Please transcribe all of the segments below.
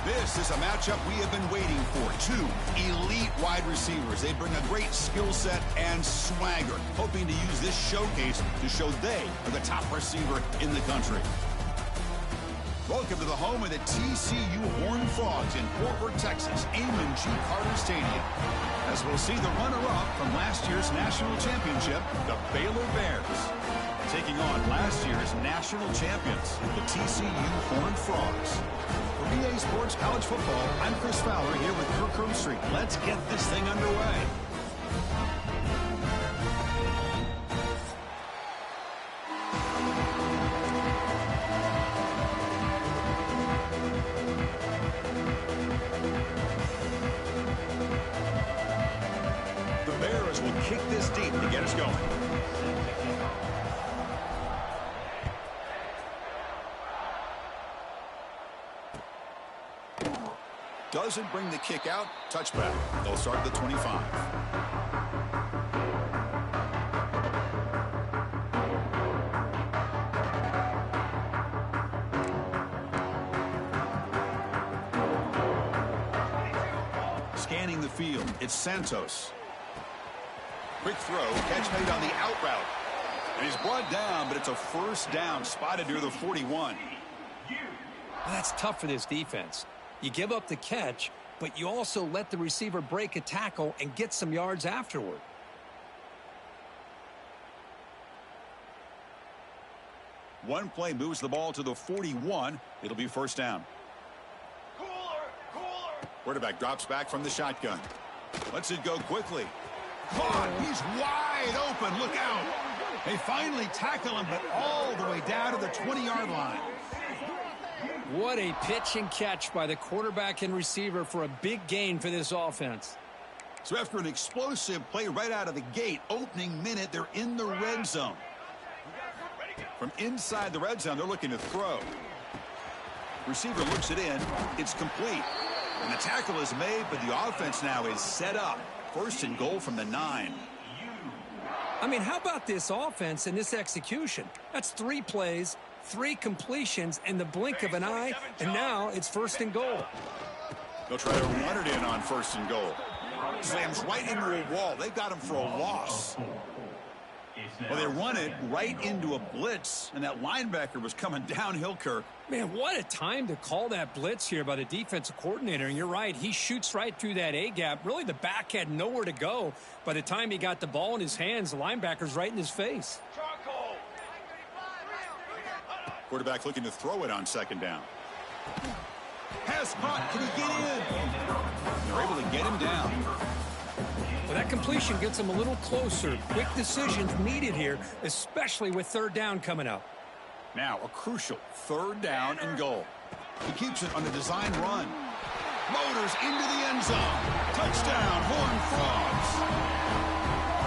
This is a matchup we have been waiting for. Two elite wide receivers. They bring a great skill set and swagger, hoping to use this showcase to show they are the top receiver in the country. Welcome to the home of the TCU Horned Frogs in Fort Worth, Texas, Amon G. Carter Stadium. As we'll see the runner-up from last year's national championship, the Baylor Bears, taking on last year's national champions, the TCU Horned Frogs. For BA Sports College Football, I'm Chris Fowler here with Kirk Herbstreit. Let's get this thing underway. The Bears will kick this deep to get us going. Doesn't bring the kick out. Touchback. They'll start at the 25. Scanning the field. It's Santos. Quick throw. Catch made on the out route. And he's brought down, but it's a first down spotted near the 41. Well, that's tough for this defense. You give up the catch, but you also let the receiver break a tackle and get some yards afterward. One play moves the ball to the 41. It'll be first down. Quarterback drops back from the shotgun. Lets it go quickly. Caught. He's wide open. Look out. They finally tackle him, but all the way down to the 20-yard line. What a pitch and catch by the quarterback and receiver for a big gain for this offense. So after an explosive play right out of the gate, opening minute, they're in the red zone. From inside the red zone, they're looking to throw. Receiver looks it in. It's complete. And the tackle is made, but the offense now is set up. First and goal from the 9. I mean, how about this offense and this execution? That's 3 plays, 3 completions in the blink of an eye, and now it's first and goal. They'll try to run it in on first and goal. Slams right into a wall. They got him for a loss. Well, they run it right into a blitz, and that linebacker was coming downhill, Kirk. Man, what a time to call that blitz here by the defensive coordinator. And you're right, he shoots right through that A-gap. Really, the back had nowhere to go. By the time he got the ball in his hands, the linebacker's right in his face. Quarterback looking to throw it on second down. Pass caught. Can he get in? They're able to get him down. Well, that completion gets him a little closer. Quick decisions needed here, especially with third down coming up. Now a crucial third down and goal. He keeps it on a design run. Motors into the end zone. Touchdown, Horned Frogs.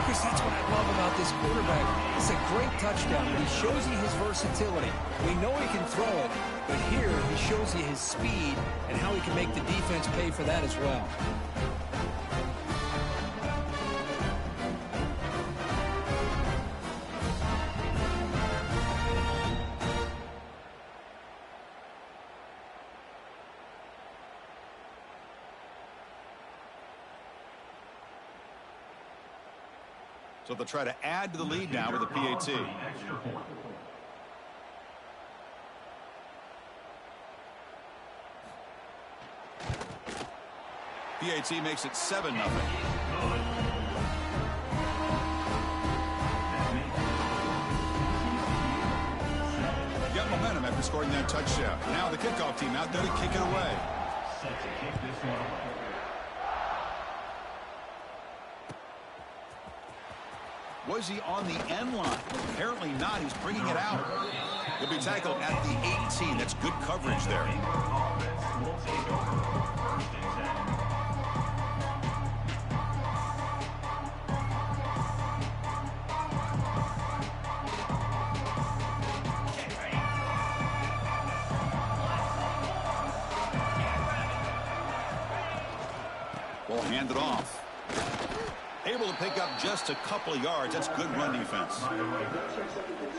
Chris, that's what I love about this quarterback. It's a great touchdown, but he shows you his versatility. We know he can throw it, but here he shows you his speed and how he can make the defense pay for that as well. So they'll try to add to the lead now with a PAT. PAT makes it 7-0. Got momentum after scoring that touchdown. Now the kickoff team out there to kick it away. Set to kick this one away. Was he on the end line? Apparently not. He's bringing it out. He'll be tackled at the 18. That's good coverage there. Ball handed off. Able to pick up just a couple of yards. That's good run defense.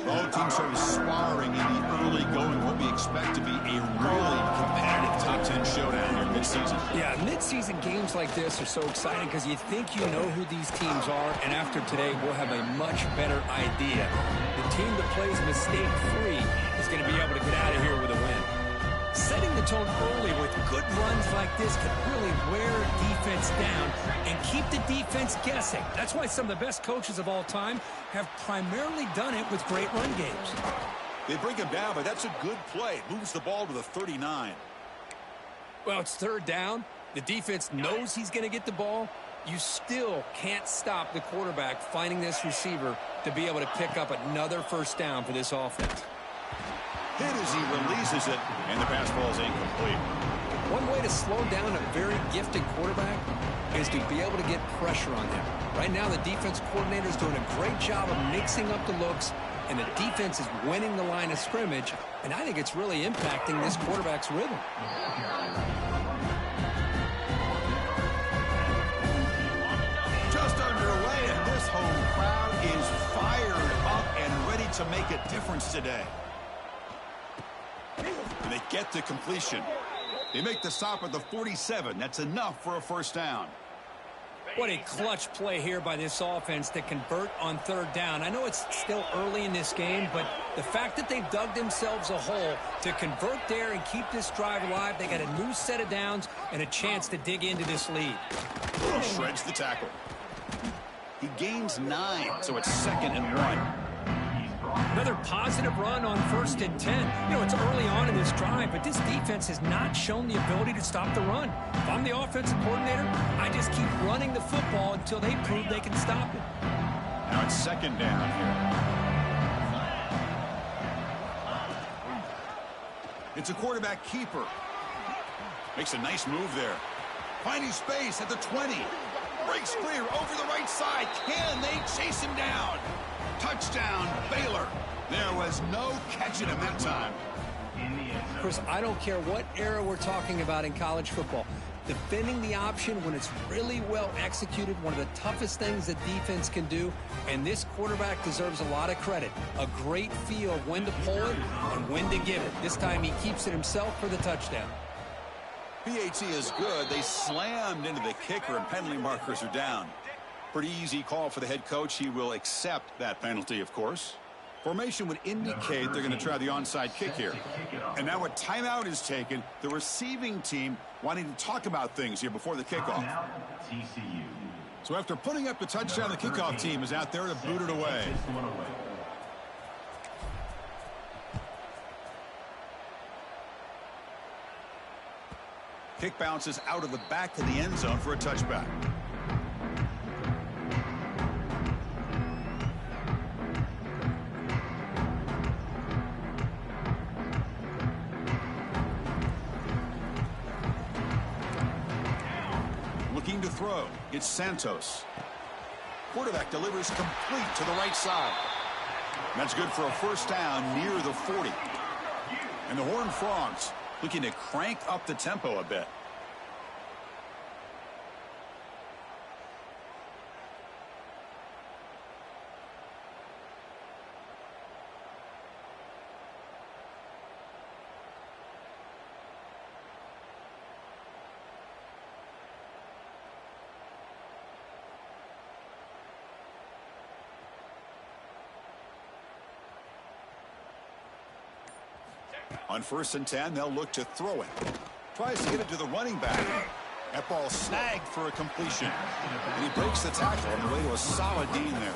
Both teams sort of sparring in the early going what we expect to be a really competitive top 10 showdown. midseason. Yeah, midseason games like this are so exciting because you think you know who these teams are, and after today, we'll have a much better idea. The team that plays mistake-free is going to be able to get out of here with a win. Setting the tone early with good runs like this can really wear defense down and keep the defense guessing. That's why some of the best coaches of all time have primarily done it with great run games. They bring him down, but that's a good play. Moves the ball to the 39. Well, it's third down. The defense knows he's going to get the ball. You still can't stop the quarterback finding this receiver to be able to pick up another first down for this offense. Hit as he releases it, and the pass ball is incomplete. One way to slow down a very gifted quarterback is to be able to get pressure on him. Right now, the defense coordinator is doing a great job of mixing up the looks, and the defense is winning the line of scrimmage, and I think it's really impacting this quarterback's rhythm. Just underway, and this home crowd is fired up and ready to make a difference today. And they get the completion. They make the stop at the 47. That's enough for a first down. What a clutch play here by this offense to convert on third down. I know it's still early in this game, but the fact that they've dug themselves a hole to convert there and keep this drive alive, they got a new set of downs and a chance to dig into this lead. Shreds the tackle. He gains 9, so it's 2nd and 1. Another positive run on 1st and 10. You know, it's early on in this drive, but this defense has not shown the ability to stop the run. If I'm the offensive coordinator, I just keep running the football until they prove they can stop it. Now it's 2nd down here. It's a quarterback keeper. Makes a nice move there. Finding space at the 20. Breaks clear over the right side. Can they chase him down? Touchdown, Baylor. There was no catching him that time. Chris, I don't care what era we're talking about in college football. Defending the option when it's really well executed, one of the toughest things that defense can do, and this quarterback deserves a lot of credit. A great feel of when to pull it and when to give it. This time he keeps it himself for the touchdown. PAT is good. They slammed into the kicker, and penalty markers are down. Pretty easy call for the head coach. He will accept that penalty, of course. Formation would indicate they're going to try the onside kick here. And now a timeout is taken. The receiving team wanting to talk about things here before the kickoff. So after putting up the touchdown, the kickoff team is out there to boot it away. Kick bounces out of the back of the end zone for a touchback. Looking to throw. It's Santos. Quarterback delivers complete to the right side. That's good for a first down near the 40. And the Horned Frogs looking to crank up the tempo a bit. On 1st and 10, they'll look to throw it. Tries to get it to the running back. That ball snagged for a completion. And he breaks the tackle on the way to a solid gain there.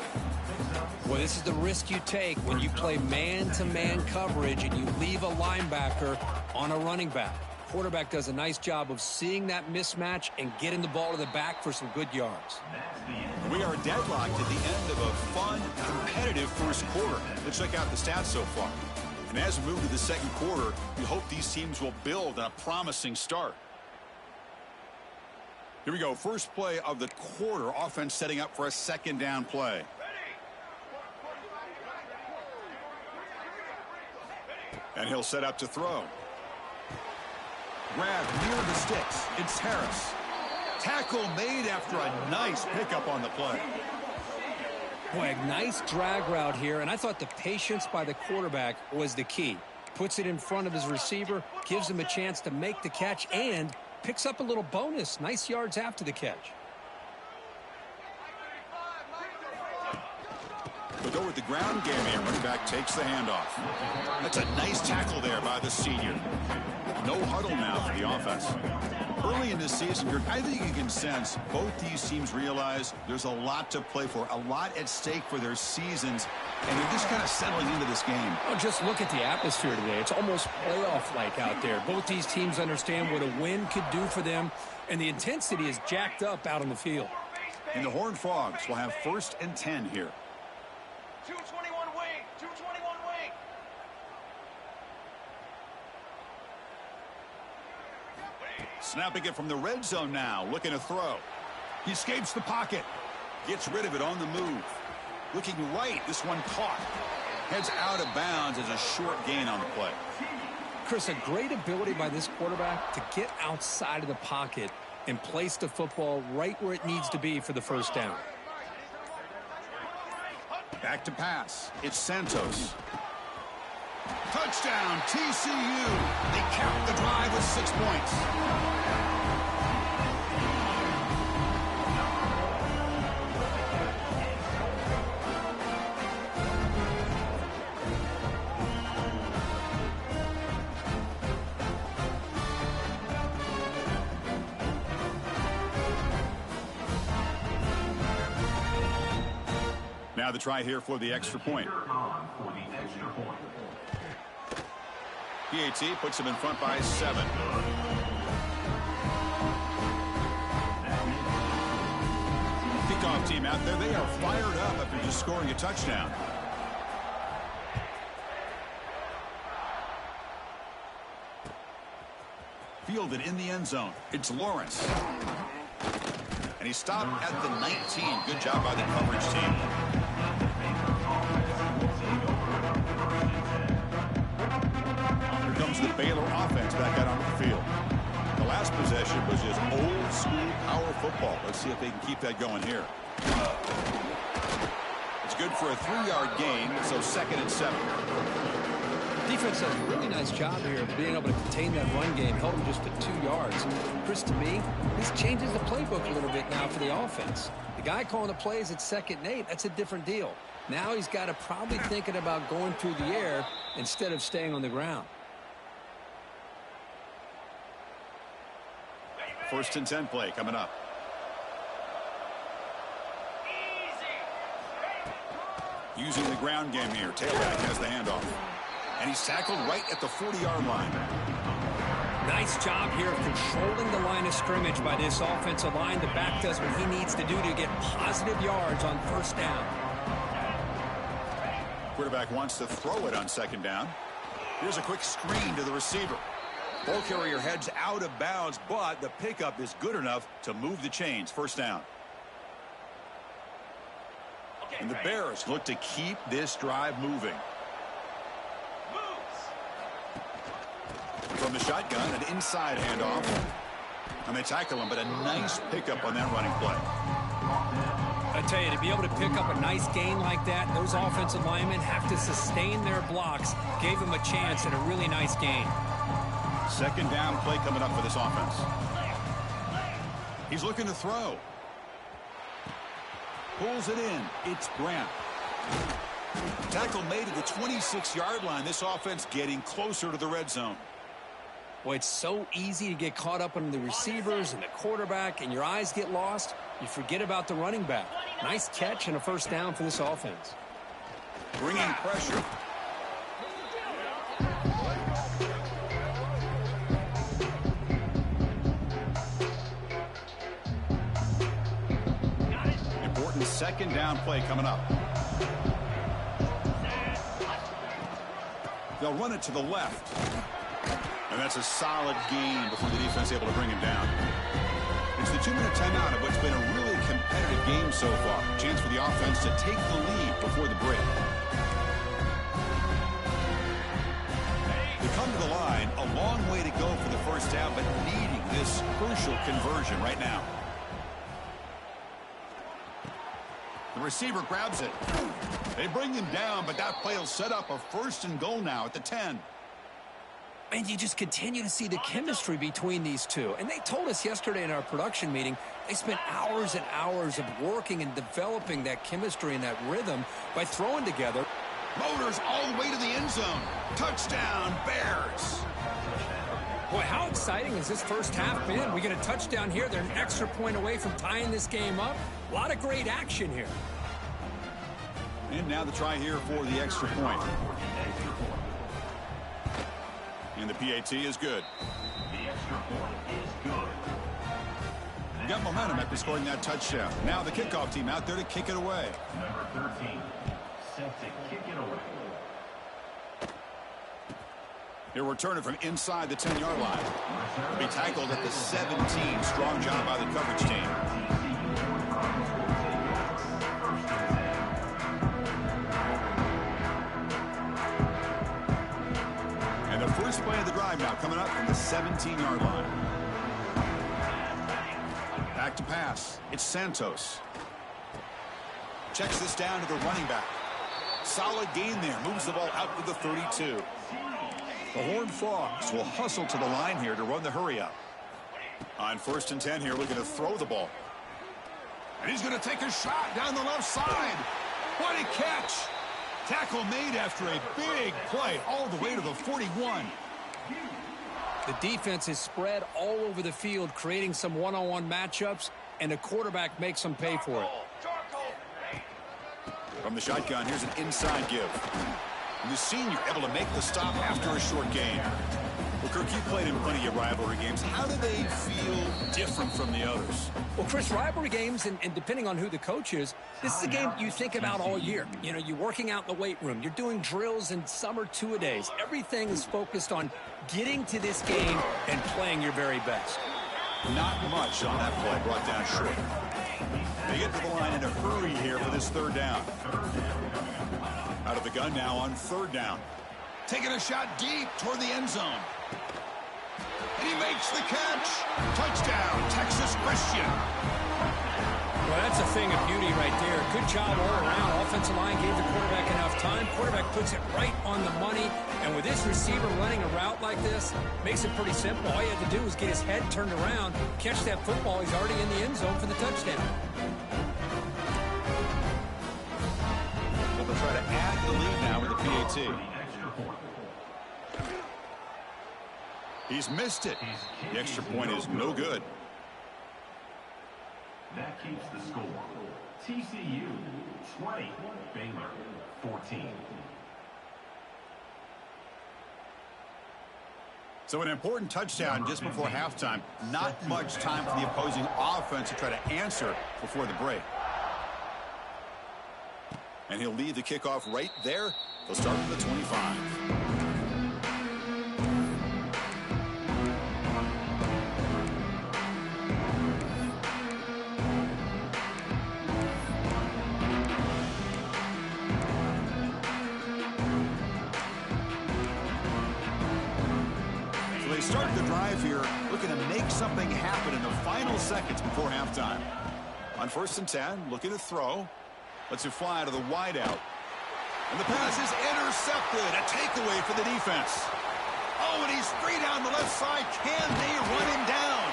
Well, this is the risk you take when you play man-to-man coverage and you leave a linebacker on a running back. Quarterback does a nice job of seeing that mismatch and getting the ball to the back for some good yards. We are deadlocked at the end of a fun, competitive first quarter. Let's check out the stats so far. And as we move to the second quarter, we hope these teams will build on a promising start. Here we go. First play of the quarter. Offense setting up for a 2nd down play. And he'll set up to throw. Grab near the sticks. It's Harris. Tackle made after a nice pickup on the play. Boy, a nice drag route here, and I thought the patience by the quarterback was the key. Puts it in front of his receiver, gives him a chance to make the catch, and picks up a little bonus. Nice yards after the catch. They'll go with the ground game here. Running back takes the handoff. That's a nice tackle there by the senior. No huddle now for the offense. Early in this season, I think you can sense both these teams realize there's a lot to play for, a lot at stake for their seasons, and they're just kind of settling into this game. Oh, just look at the atmosphere today. It's almost playoff-like out there. Both these teams understand what a win could do for them, and the intensity is jacked up out on the field. And the Horned Frogs will have 1st and 10 here. 221 wing, 221 wing. Snapping it from the red zone now, looking to throw. He escapes the pocket. Gets rid of it on the move. Looking right, this one caught. Heads out of bounds as a short gain on the play. Chris, a great ability by this quarterback to get outside of the pocket and place the football right where it needs to be for the first down. Back to pass. It's Santos. Touchdown, TCU. They cap the drive with 6 points. Now the try here for the extra point. PAT puts him in front by 7. Kickoff team out there. They are fired up after just scoring a touchdown. Fielded in the end zone. It's Lawrence. And he stopped at the 19. Good job by the coverage team. Here comes the Baylor offense back out onto the field. The last possession was just old school power football. Let's see if they can keep that going here. It's good for a 3-yard gain, so 2nd and 7. Defense does a really nice job here of being able to contain that run game, held them just to 2 yards. Chris, to me, this changes the playbook a little bit now for the offense. The guy calling the plays at 2nd and 8, that's a different deal. Now he's got to probably thinking about going through the air instead of staying on the ground. 1st and 10 play coming up. Using the ground game here. Tailback has the handoff. And he's tackled right at the 40-yard line. Nice job here of controlling the line of scrimmage by this offensive line. The back does what he needs to do to get positive yards on 1st down. Quarterback wants to throw it on 2nd down. Here's a quick screen to the receiver. Ball carrier heads out of bounds, but the pickup is good enough to move the chains. 1st down. And the Bears look to keep this drive moving. From the shotgun, an inside handoff. And they tackle him, but a nice pickup on that running play. I tell you, to be able to pick up a nice gain like that, those offensive linemen have to sustain their blocks. Gave him a chance at a really nice gain. 2nd down play coming up for this offense. He's looking to throw. Pulls it in. It's Grant. Tackle made at the 26-yard line. This offense getting closer to the red zone. Boy, it's so easy to get caught up in the receivers and the quarterback, and your eyes get lost. You forget about the running back. Nice catch and a 1st down for this offense. Bringing pressure. Important 2nd down play coming up. They'll run it to the left. And that's a solid gain before the defense is able to bring him down. It's the 2-minute timeout of what's been a really competitive game so far. Chance for the offense to take the lead before the break. They come to the line, a long way to go for the 1st down, but needing this crucial conversion right now. The receiver grabs it. They bring him down, but that play will set up a 1st and goal now at the 10. And you just continue to see the chemistry between these two. And they told us yesterday in our production meeting, they spent hours and hours of working and developing that chemistry and that rhythm by throwing together. Motors all the way to the end zone. Touchdown, Bears. Boy, how exciting has this first half been? We get a touchdown here. They're an extra point away from tying this game up. A lot of great action here. And now the try here for the extra point. And the PAT is good. The extra point is good. Got momentum after scoring that touchdown. Now the kickoff team out there to kick it away. Number 13, set to kick it away. He'll return it from inside the 10-yard line. He'll be tackled at the 17. Strong job by the coverage team. And the first play of the drive now coming up from the 17-yard line. Back to pass. It's Santos. Checks this down to the running back. Solid gain there. Moves the ball out to the 32. The Horned Frogs will hustle to the line here to run the hurry up. On 1st and 10 here, looking to throw the ball. And he's going to take a shot down the left side. What a catch. Tackle made after a big play all the way to the 41. The defense is spread all over the field, creating some one-on-one matchups, and the quarterback makes them pay for it. From the shotgun, here's an inside give. And the senior able to make the stop after a short gain. Well, Kirk, you played in plenty of rivalry games. How do they feel different from the others? Well, Chris, rivalry games, and depending on who the coach is, this is a game you think about all year. You know, you're working out in the weight room. You're doing drills and summer two-a-days. Everything is focused on getting to this game and playing your very best. Not much on that play, brought down short. They get to the line in a hurry here for this 3rd down. Out of the gun now on 3rd down. Taking a shot deep toward the end zone. And he makes the catch. Touchdown, Texas Christian. Well, that's a thing of beauty right there. Good job all around. Offensive line gave the quarterback enough time. Quarterback puts it right on the money. And with this receiver running a route like this, makes it pretty simple. All you have to do is get his head turned around, catch that football. He's already in the end zone for the touchdown. Well, they'll try to add the lead now with the PAT. He's missed it. The extra point is no good. That keeps the score. TCU 20, Baylor 14. So an important touchdown just before halftime. Not much time for the opposing offense to try to answer before the break. And he'll lead the kickoff right there. They'll start from the 25. So they start the drive here, looking to make something happen in the final seconds before halftime. On 1st and 10, looking to throw. Lets it fly to the wideout. And the pass is intercepted. A takeaway for the defense. Oh, and he's free down the left side. Can they run him down?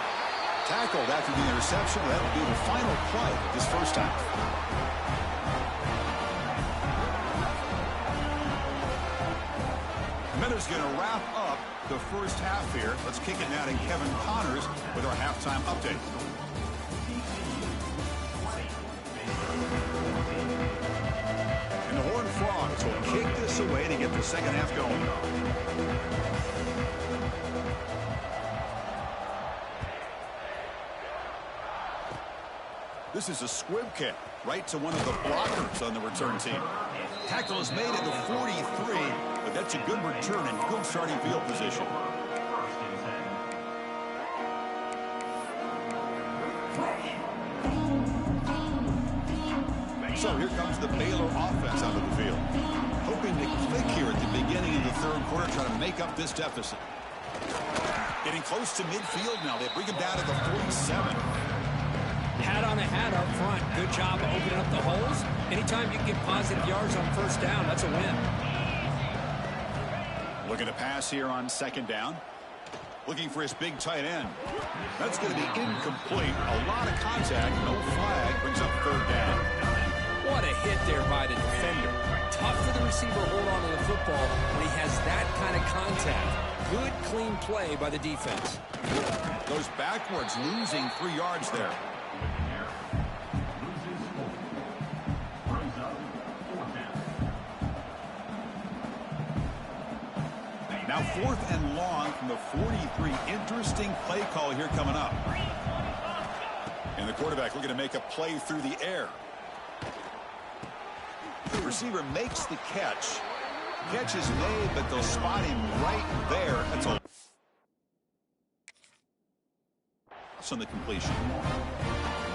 Tackled after the interception. That'll be the final play of this first half. Miller's going to wrap up the first half here. Let's kick it now to Kevin Connors with our halftime update. And the Horned Frogs will kick this away to get the second half going. This is a squib kick right to one of the blockers on the return team. Tackle is made at the 43, but that's a good return and good starting field position. So here comes the Baylor offense out of the field. Hoping to click here at the beginning of the 3rd quarter, trying to make up this deficit. Getting close to midfield now. They bring him down to the 47. Hat on a hat up front. Good job of opening up the holes. Anytime you can get positive yards on 1st down, that's a win. Looking to pass here on second down. Looking for his big tight end. That's going to be incomplete. A lot of contact. No flag. Brings up third down. What a hit there by the defender. Tough for the receiver to hold on to the football when he has that kind of contact. Good, clean play by the defense. Goes backwards, losing 3 yards there. Now 4th and long from the 43. Interesting play call here coming up. And the quarterback looking to make a play through the air. The receiver makes the catch. Catch is made, but they'll spot him right there. That's all. On the completion.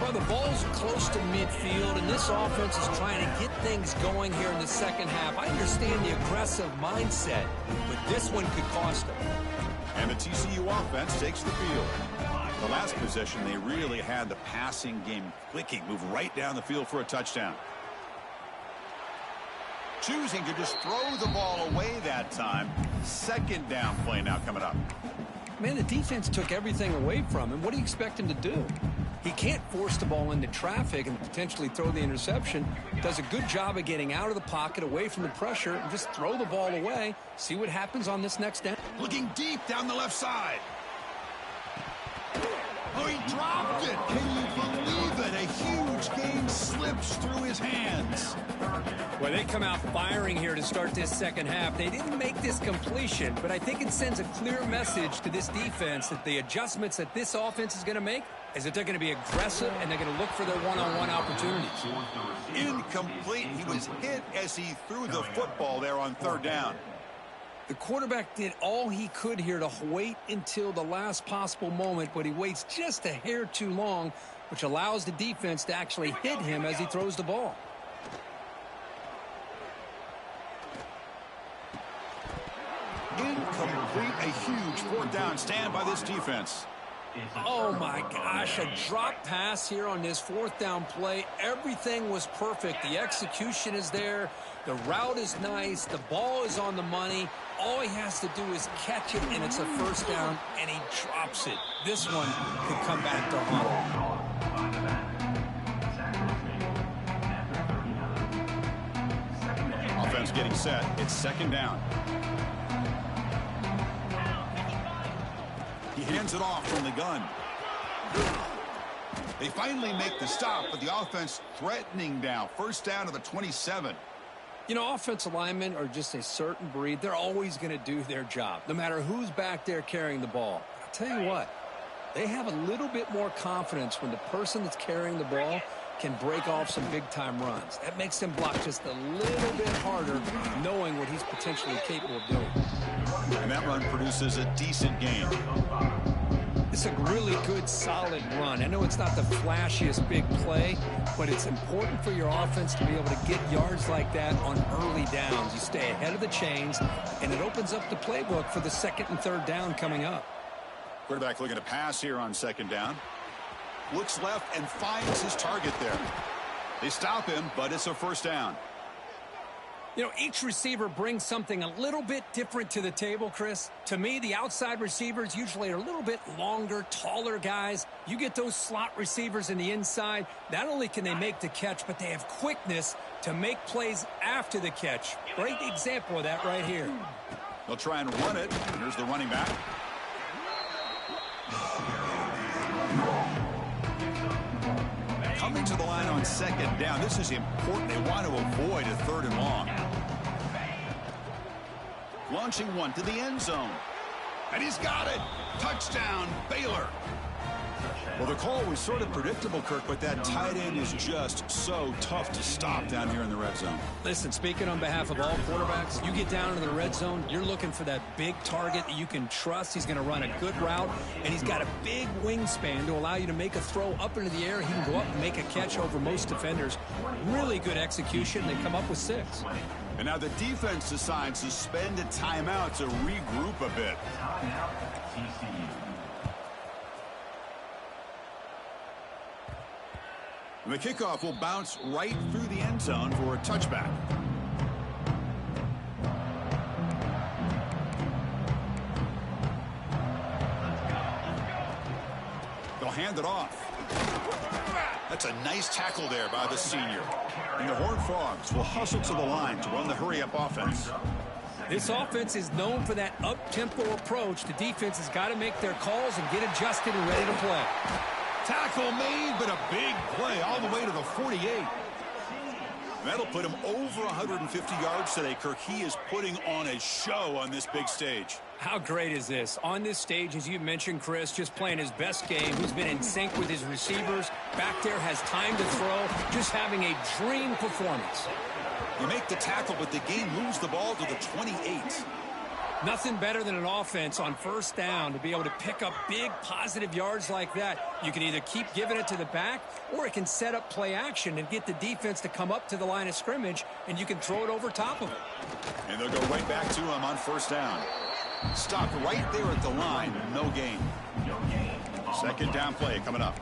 Well, the ball's close to midfield, and this offense is trying to get things going here in the second half. I understand the aggressive mindset, but this one could cost them. And the TCU offense takes the field. The last possession, they really had the passing game clicking. Move right down the field for a touchdown. Choosing to just throw the ball away that time. Second down play now coming up. Man, the defense took everything away from him. What do you expect him to do? He can't force the ball into traffic and potentially throw the interception. Does a good job of getting out of the pocket, away from the pressure, and just throw the ball away. See what happens on this next down. Looking deep down the left side. Oh, he dropped it. Can you believe it? A huge game slips through his hands. Well, they come out firing here to start this second half. They didn't make this completion, but I think it sends a clear message to this defense that the adjustments that this offense is going to make is that they're going to be aggressive and they're going to look for their one-on-one opportunities. Incomplete. He was hit as he threw the football there on third down. The quarterback did all he could here to wait until the last possible moment, but he waits just a hair too long, which allows the defense to actually hit him as he throws the ball. Incomplete. A huge 4th down stand by this defense. Oh my gosh, a drop pass here on this 4th down play. Everything was perfect. The execution is there. The route is nice. The ball is on the money. All he has to do is catch it, and it's a 1st down, and he drops it. This one could come back to haunt. Offense getting set. It's 2nd down. He hands it off from the gun. They finally make the stop, but the offense threatening now. 1st down to the 27. You know, offensive linemen are just a certain breed. They're always going to do their job, no matter who's back there carrying the ball. I'll tell you what, they have a little bit more confidence when the person that's carrying the ball can break off some big-time runs. That makes them block just a little bit harder, knowing what he's potentially capable of doing. And that run produces a decent gain. It's a really good, solid run. I know it's not the flashiest big play, but it's important for your offense to be able to get yards like that on early downs. You stay ahead of the chains, and it opens up the playbook for the 2nd and 3rd down coming up. Quarterback looking to pass here on 2nd down. Looks left and finds his target there. They stop him, but it's a 1st down. You know, each receiver brings something a little bit different to the table, Chris. To me, the outside receivers usually are a little bit longer, taller guys. You get those slot receivers in the inside, not only can they make the catch, but they have quickness to make plays after the catch. Great example of that right here. They'll try and run it. Here's the running back. Coming to the line on 2nd down. This is important. They want to avoid a 3rd and long. Launching one to the end zone. And he's got it. Touchdown, Baylor. Well, the call was sort of predictable, Kirk, but that tight end is just so tough to stop down here in the red zone. Listen, speaking on behalf of all quarterbacks, you get down into the red zone, you're looking for that big target that you can trust. He's going to run a good route, and he's got a big wingspan to allow you to make a throw up into the air. He can go up and make a catch over most defenders. Really good execution. They come up with 6. And now the defense decides to spend a timeout to regroup a bit. And the kickoff will bounce right through the end zone for a touchback. They'll hand it off. That's a nice tackle there by the senior. And the Horned Frogs will hustle to the line to run the hurry-up offense. This offense is known for that up-tempo approach. The defense has got to make their calls and get adjusted and ready to play. Tackle made, but a big play all the way to the 48. That'll put him over 150 yards today, Kirk. He is putting on a show on this big stage. How great is this? On this stage, as you mentioned, Chris, just playing his best game. He's been in sync with his receivers. Back there, has time to throw. Just having a dream performance. You make the tackle, but the game moves the ball to the 28. Nothing better than an offense on first down to be able to pick up big positive yards like that. You can either keep giving it to the back, or it can set up play action and get the defense to come up to the line of scrimmage, and you can throw it over top of it. And they'll go right back to him on first down. Stopped right there at the line. No gain. Second down play coming up.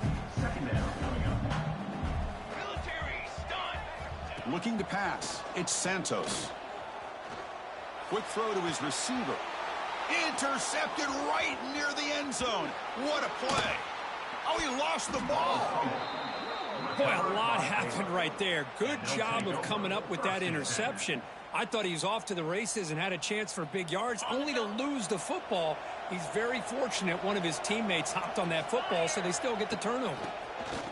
Looking to pass. It's Santos. Quick throw to his receiver. Intercepted right near the end zone. What a play. Oh, he lost the ball. Boy, a lot happened right there. Good job of coming up with that interception. I thought he was off to the races and had a chance for big yards, only to lose the football. He's very fortunate one of his teammates hopped on that football, so they still get the turnover.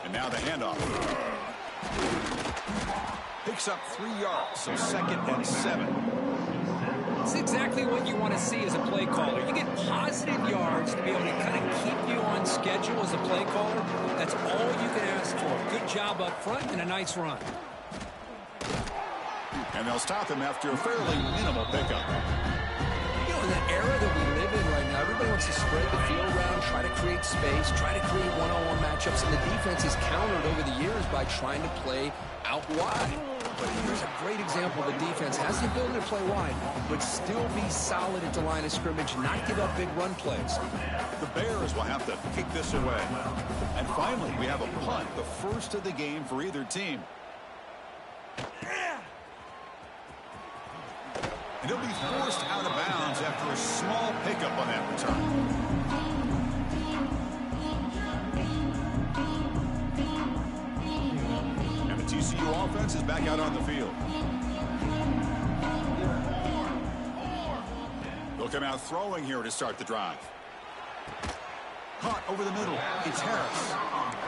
And now the handoff. Picks up 3 yards, so 2nd and 7. It's exactly what you want to see as a play caller. You get positive yards to be able to kind of keep you on schedule as a play caller. That's all you can ask for. Good job up front and a nice run. And they'll stop him after a fairly minimal pickup. You know, in the era that we live in right now, everybody wants to spread the field around, try to create space, try to create one-on-one matchups, and the defense is countered over the years by trying to play out wide. But here's a great example. The defense has the ability to play wide, but still be solid at the line of scrimmage, not give up big run plays. The Bears will have to kick this away. And finally, we have a punt, the first of the game for either team. And he'll be forced out of bounds after a small pickup on that return. TCU offense is back out on the field. They'll come out throwing here to start the drive. Caught over the middle. It's Harris.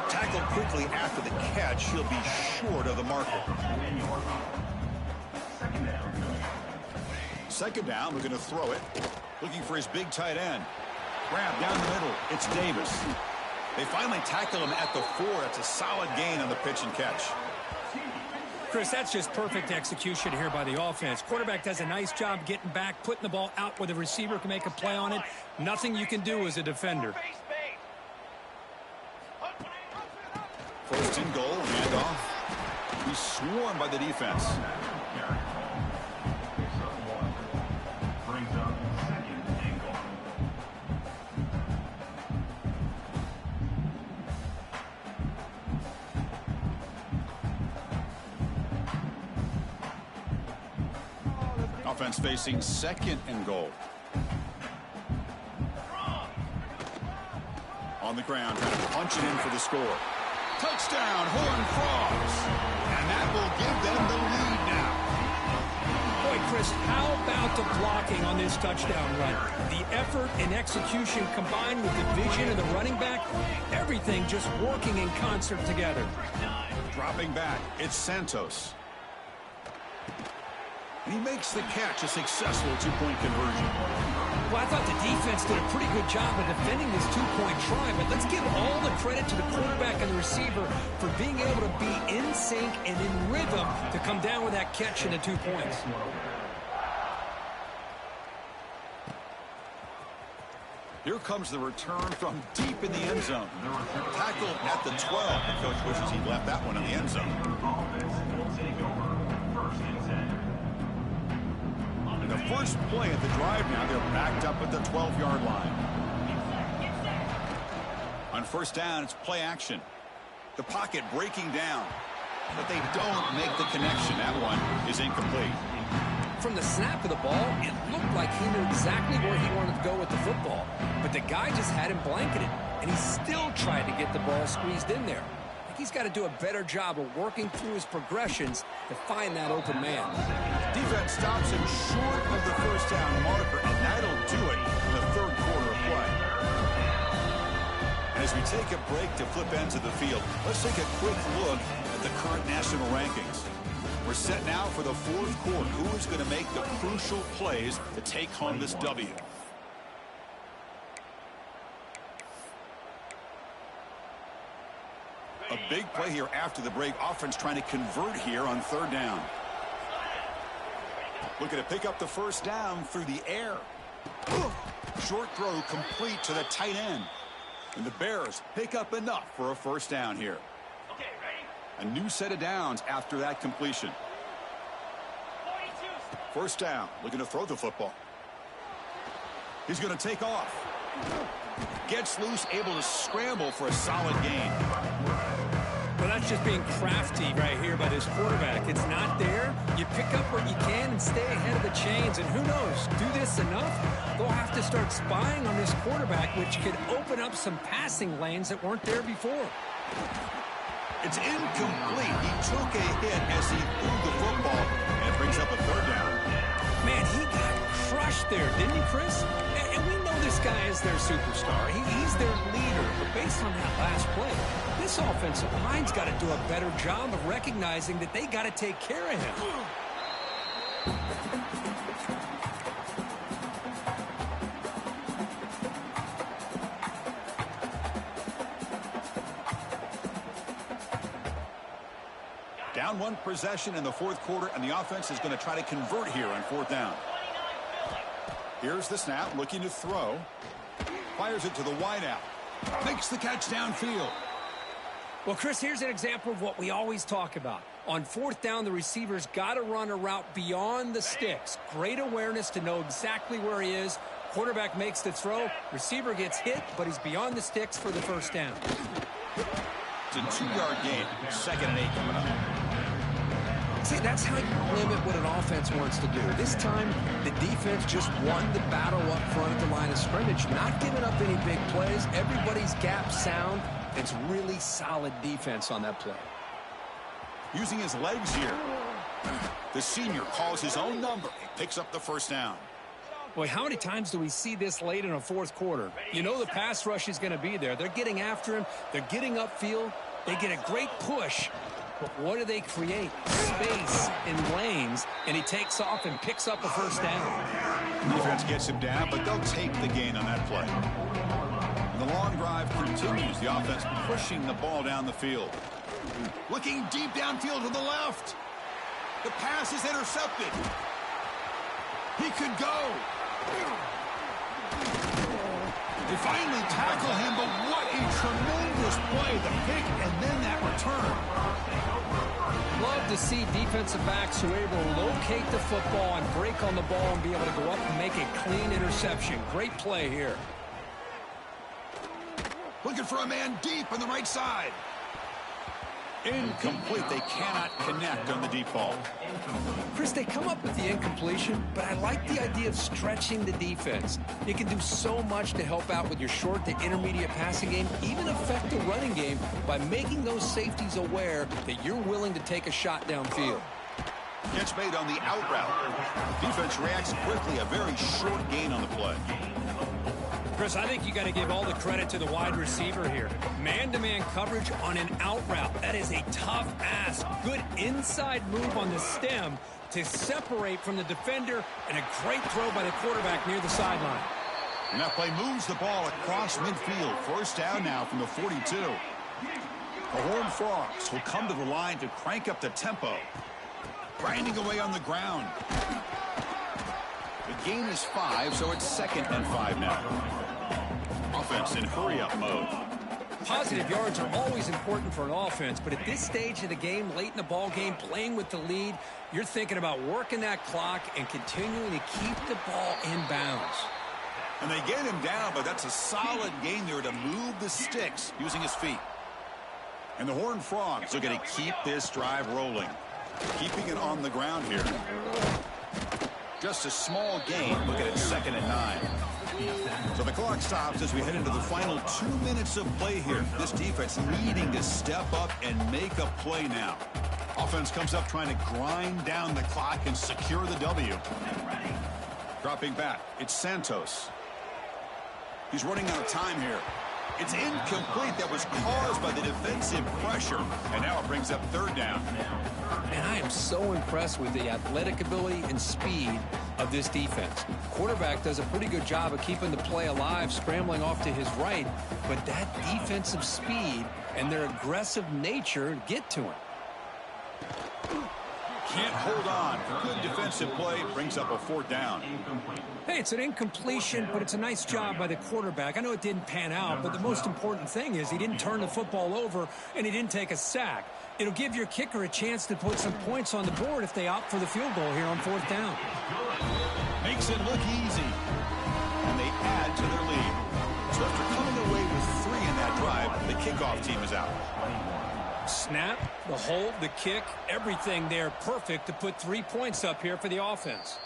Tackled quickly after the catch. He'll be short of the marker. Second down, looking to throw it. Looking for his big tight end. Grab down the middle. It's Davis. They finally tackle him at the 4. It's a solid gain on the pitch and catch. Chris, that's just perfect execution here by the offense. Quarterback does a nice job getting back, putting the ball out where the receiver can make a play on it. Nothing you can do as a defender. First and goal, handoff. He's swarmed by the defense. Offense facing 2nd and goal. On the ground, trying to punch it in for the score. Touchdown, Horned Frogs. And that will give them the lead now. Boy, Chris, how about the blocking on this touchdown run? The effort and execution combined with the vision of the running back, everything just working in concert together. Dropping back, it's Santos. He makes the catch, a successful 2-point conversion. Well, I thought the defense did a pretty good job of defending this 2-point try, but let's give all the credit to the quarterback and the receiver for being able to be in sync and in rhythm to come down with that catch and the 2 points. Here comes the return from deep in the end zone. Tackled at the 12. The coach wishes he'd left that one in the end zone. And the first play at the drive now, they're backed up at the 12-yard line. On first down, it's play action. The pocket breaking down, but they don't make the connection. That one is incomplete. From the snap of the ball, it looked like he knew exactly where he wanted to go with the football, but the guy just had him blanketed, and he still tried to get the ball squeezed in there. I think he's got to do a better job of working through his progressions to find that open man. Defense stops him short of the first down marker, and that'll do it in the third quarter of play. And as we take a break to flip ends of the field, let's take a quick look at the current national rankings. We're set now for the fourth quarter. Who is going to make the crucial plays to take home this W? A big play here after the break. Offense trying to convert here on third down. Looking to pick up the first down through the air. Short throw complete to the tight end. And the Bears pick up enough for a first down here. A new set of downs after that completion. First down, looking to throw the football. He's going to take off. Gets loose, able to scramble for a solid gain. Well, that's just being crafty right here by this quarterback. It's not there. You pick up what you can and stay ahead of the chains. And who knows, do this enough, they'll have to start spying on this quarterback, which could open up some passing lanes that weren't there before. It's incomplete. He took a hit as he threw the football, and it brings up a third down. Man, he got crushed there, didn't he, Chris? And we know this guy is their superstar. He's their leader. But based on that last play, this offensive line's got to do a better job of recognizing that they got to take care of him. Down one possession in the fourth quarter, and the offense is going to try to convert here on fourth down. Here's the snap, looking to throw. Fires it to the wideout. Makes the catch downfield. Well, Chris, here's an example of what we always talk about. On fourth down, the receiver's got to run a route beyond the sticks. Great awareness to know exactly where he is. Quarterback makes the throw. Receiver gets hit, but he's beyond the sticks for the first down. It's a 2-yard gain. 2nd and 8 coming up. See, that's how you limit what an offense wants to do. This time, the defense just won the battle up front at the line of scrimmage, not giving up any big plays. Everybody's gap sound. It's really solid defense on that play. Using his legs here. The senior calls his own number. Picks up the first down. Boy, how many times do we see this late in a fourth quarter? You know the pass rush is going to be there. They're getting after him. They're getting upfield. They get a great push. But what do they create? Space in lanes, and he takes off and picks up a first down. Defense gets him down, but they'll take the gain on that play. And the long drive continues. The offense pushing the ball down the field. Looking deep downfield to the left. The pass is intercepted. He could go. They finally tackle him, but what a tremendous play. The pick and then that return. Love to see defensive backs who are able to locate the football and break on the ball and be able to go up and make a clean interception. Great play here. Looking for a man deep on the right side. Incomplete. They cannot connect on the deep ball. Chris, they come up with the incompletion, but I like the idea of stretching the defense. It can do so much to help out with your short to intermediate passing game, even affect the running game by making those safeties aware that you're willing to take a shot downfield. Catch made on the out route. Defense reacts quickly. A very short gain on the play. Chris, I think you got to give all the credit to the wide receiver here. Man-to-man coverage on an out route. That is a tough ask. Good inside move on the stem to separate from the defender, and a great throw by the quarterback near the sideline. And that play moves the ball across midfield. First down now from the 42. The Horned Frogs will come to the line to crank up the tempo. Grinding away on the ground. The gain is 5, so it's 2nd and 5 now. Offense in hurry-up mode. Positive yards are always important for an offense, but at this stage of the game, late in the ball game, playing with the lead, you're thinking about working that clock and continuing to keep the ball in bounds. And they get him down, but that's a solid gain there to move the sticks using his feet. And the Horned Frogs are going to keep this drive rolling, keeping it on the ground here. Just a small gain. Look at it, 2nd and 9. So the clock stops as we head into the final 2 minutes of play here. This defense needing to step up and make a play now. Offense comes up trying to grind down the clock and secure the W. Dropping back, it's Santos. He's running out of time here. It's incomplete. That was caused by the defensive pressure. And now it brings up third down. And I am so impressed with the athletic ability and speed of this defense. Quarterback does a pretty good job of keeping the play alive, scrambling off to his right. But that defensive speed and their aggressive nature get to him. Can't hold on. Good defensive play brings up a fourth down. Hey, it's an incompletion, but it's a nice job by the quarterback. I know it didn't pan out, but the most important thing is he didn't turn the football over and he didn't take a sack. It'll give your kicker a chance to put some points on the board if they opt for the field goal here on fourth down. Makes it look easy. And they add to their lead. So after coming away with 3 in that drive, the kickoff team is out. Snap, the hold, the kick, everything there perfect to put 3 points up here for the offense.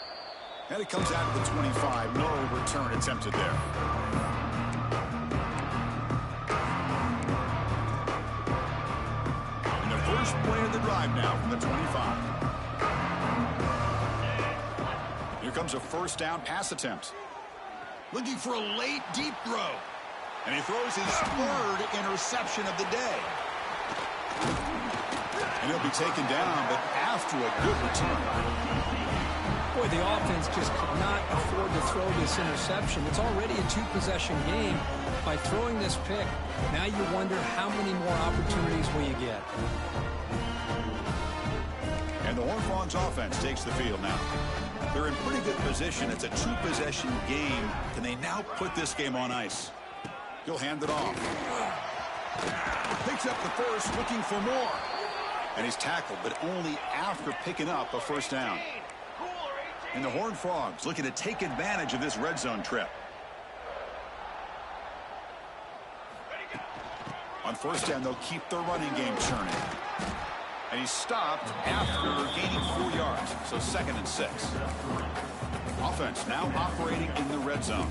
And it comes out of the 25. No return attempted there. And the first play of the drive now from the 25. Here comes a first down pass attempt. Looking for a late deep throw. And he throws his 3rd interception of the day. And he'll be taken down, but after a good return. Boy, the offense just could not afford to throw this interception. It's already a 2-possession game. By throwing this pick, now you wonder how many more opportunities will you get. And the Horned Frogs offense takes the field now. They're in pretty good position. It's a 2-possession game. Can they now put this game on ice? He'll hand it off. Picks up the first, looking for more. And he's tackled, but only after picking up a first down. And the Horned Frogs looking to take advantage of this red zone trip. On first down, they'll keep their running game churning. And he's stopped after gaining 4 yards, so 2nd and 6. Offense now operating in the red zone.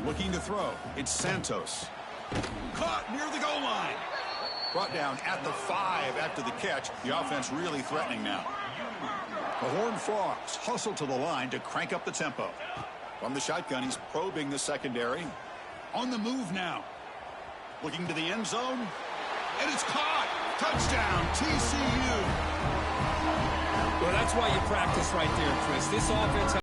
Looking to throw, it's Santos. Caught near the goal line. Brought down at the 5 after the catch. The offense really threatening now. The Horned Frogs hustle to the line to crank up the tempo. From the shotgun, he's probing the secondary. On the move now. Looking to the end zone. And it's caught. Touchdown, TCU. Well, that's why you practice right there, Chris. This offense